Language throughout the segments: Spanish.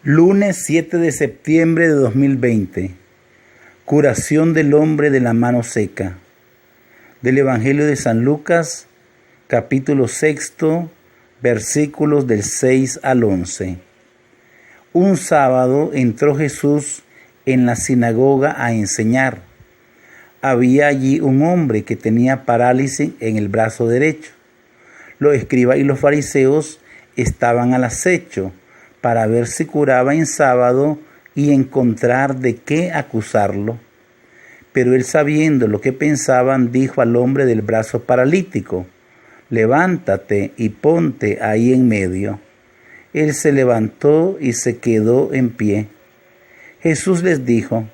Lunes 7 de septiembre de 2020. Curación del hombre de la mano seca. Del Evangelio de San Lucas, capítulo 6, versículos del 6 al 11. Un sábado entró Jesús en la sinagoga a enseñar. Había allí un hombre que tenía parálisis en el brazo derecho. Los escribas y los fariseos estaban al acecho para ver si curaba en sábado y encontrar de qué acusarlo. Pero él, sabiendo lo que pensaban, dijo al hombre del brazo paralítico: levántate y ponte ahí en medio. Él se levantó y se quedó en pie. Jesús les dijo: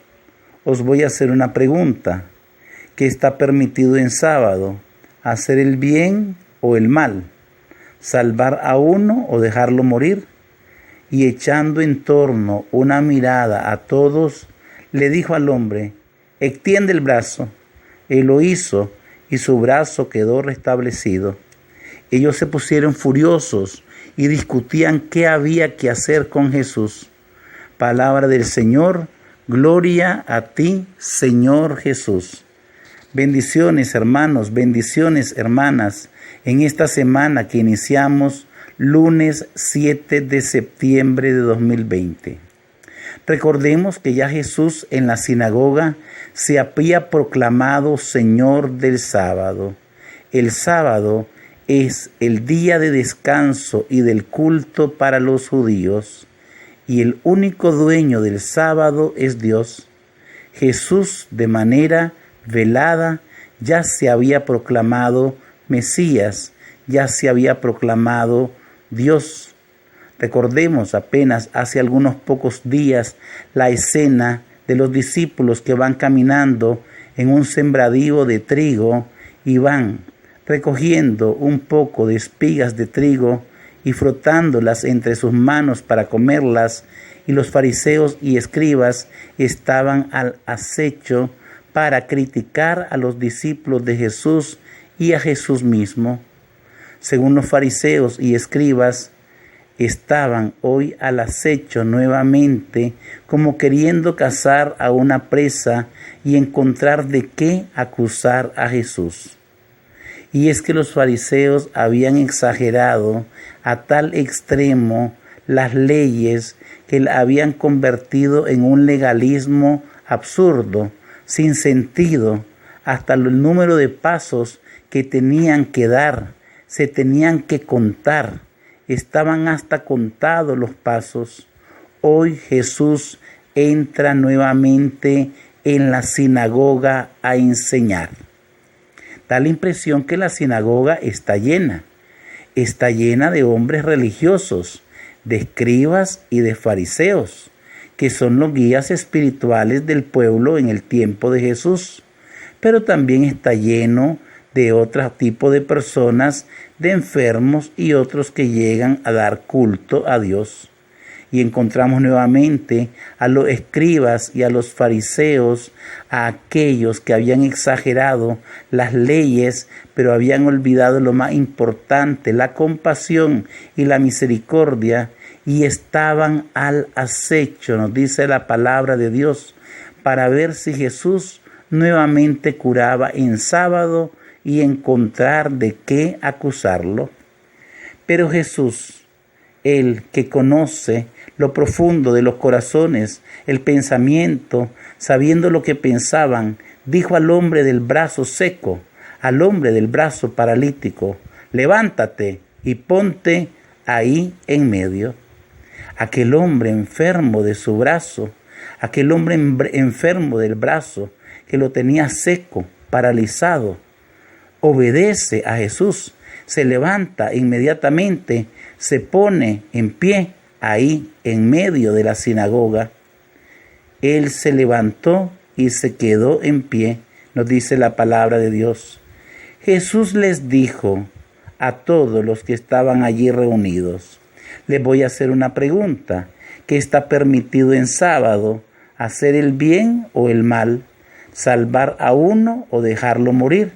os voy a hacer una pregunta. ¿Qué está permitido en sábado? ¿Hacer el bien o el mal? ¿Salvar a uno o dejarlo morir? Y echando en torno una mirada a todos, le dijo al hombre: extiende el brazo. Él lo hizo y su brazo quedó restablecido. Ellos se pusieron furiosos y discutían qué había que hacer con Jesús. Palabra del Señor, gloria a ti, Señor Jesús. Bendiciones, hermanos, bendiciones, hermanas, en esta semana que iniciamos lunes 7 de septiembre de 2020. Recordemos que ya Jesús en la sinagoga se había proclamado Señor del sábado. El sábado es el día de descanso y del culto para los judíos, y el único dueño del sábado es Dios. Jesús, de manera velada, ya se había proclamado Mesías, ya se había proclamado Dios. Recordemos apenas hace algunos pocos días la escena de los discípulos que van caminando en un sembradío de trigo y van recogiendo un poco de espigas de trigo y frotándolas entre sus manos para comerlas, y los fariseos y escribas estaban al acecho para criticar a los discípulos de Jesús y a Jesús mismo. Según los fariseos y escribas, estaban hoy al acecho nuevamente, como queriendo cazar a una presa y encontrar de qué acusar a Jesús. Y es que los fariseos habían exagerado a tal extremo las leyes que la habían convertido en un legalismo absurdo, sin sentido. Hasta el número de pasos que tenían que dar se tenían que contar. Estaban hasta contados los pasos. Hoy Jesús entra nuevamente en la sinagoga a enseñar. Da la impresión que la sinagoga está llena. Está llena de hombres religiosos, de escribas y de fariseos, que son los guías espirituales del pueblo en el tiempo de Jesús. Pero también está lleno de otro tipo de personas, de enfermos y otros que llegan a dar culto a Dios. Y encontramos nuevamente a los escribas y a los fariseos, a aquellos que habían exagerado las leyes, pero habían olvidado lo más importante, la compasión y la misericordia, y estaban al acecho, nos dice la palabra de Dios, para ver si Jesús nuevamente curaba en sábado y encontrar de qué acusarlo. Pero Jesús, el que conoce lo profundo de los corazones, el pensamiento, sabiendo lo que pensaban, dijo al hombre del brazo seco, al hombre del brazo paralítico: levántate y ponte ahí en medio. Aquel hombre enfermo de su brazo, aquel hombre enfermo del brazo que lo tenía seco, paralizado, obedece a Jesús, se levanta inmediatamente, se pone en pie ahí en medio de la sinagoga. Él se levantó y se quedó en pie, nos dice la palabra de Dios. Jesús les dijo a todos los que estaban allí reunidos: les voy a hacer una pregunta. ¿Qué está permitido en sábado? ¿Hacer el bien o el mal? ¿Salvar a uno o dejarlo morir?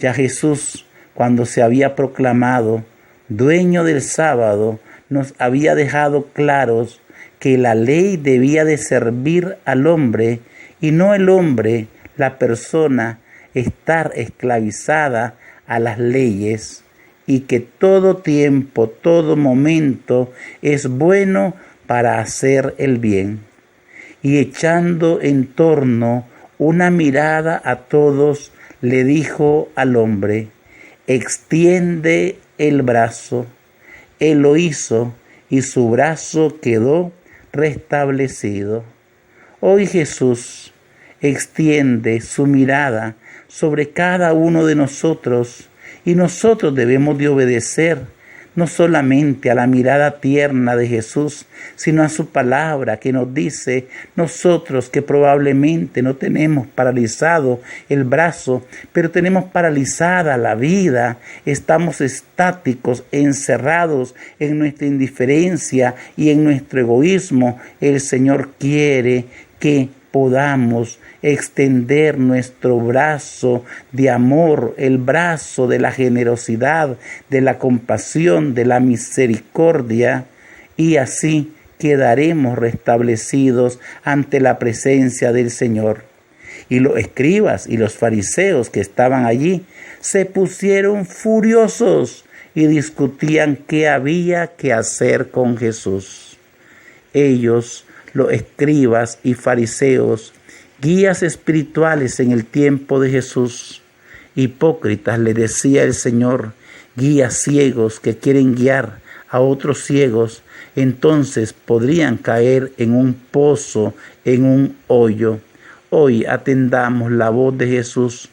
Ya Jesús, cuando se había proclamado dueño del sábado, nos había dejado claros que la ley debía de servir al hombre y no el hombre, la persona, estar esclavizada a las leyes, y que todo tiempo, todo momento es bueno para hacer el bien. Y echando en torno una mirada a todos, le dijo al hombre: extiende el brazo. Él lo hizo y su brazo quedó restablecido. Hoy Jesús extiende su mirada sobre cada uno de nosotros y nosotros debemos de obedecer no solamente a la mirada tierna de Jesús, sino a su palabra que nos dice, nosotros que probablemente no tenemos paralizado el brazo, pero tenemos paralizada la vida, estamos estáticos, encerrados en nuestra indiferencia y en nuestro egoísmo. El Señor quiere que podamos extender nuestro brazo de amor, el brazo de la generosidad, de la compasión, de la misericordia, y así quedaremos restablecidos ante la presencia del Señor. Y los escribas y los fariseos que estaban allí se pusieron furiosos y discutían qué había que hacer con Jesús. Ellos, los escribas y fariseos, guías espirituales en el tiempo de Jesús, hipócritas, le decía el Señor, guías ciegos que quieren guiar a otros ciegos, entonces podrían caer en un pozo, en un hoyo. Hoy atendamos la voz de Jesús,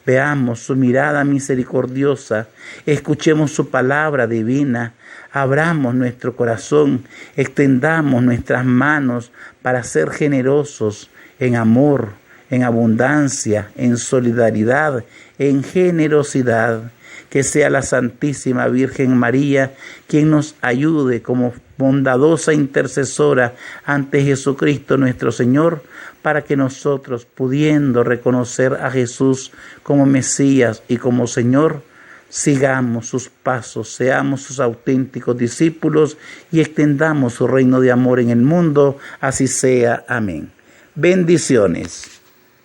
veamos su mirada misericordiosa, escuchemos su palabra divina, abramos nuestro corazón, extendamos nuestras manos para ser generosos en amor, en abundancia, en solidaridad, en generosidad. Que sea la Santísima Virgen María quien nos ayude como bondadosa intercesora ante Jesucristo nuestro Señor, para que nosotros, pudiendo reconocer a Jesús como Mesías y como Señor, sigamos sus pasos, seamos sus auténticos discípulos y extendamos su reino de amor en el mundo. Así sea. Amén. Bendiciones.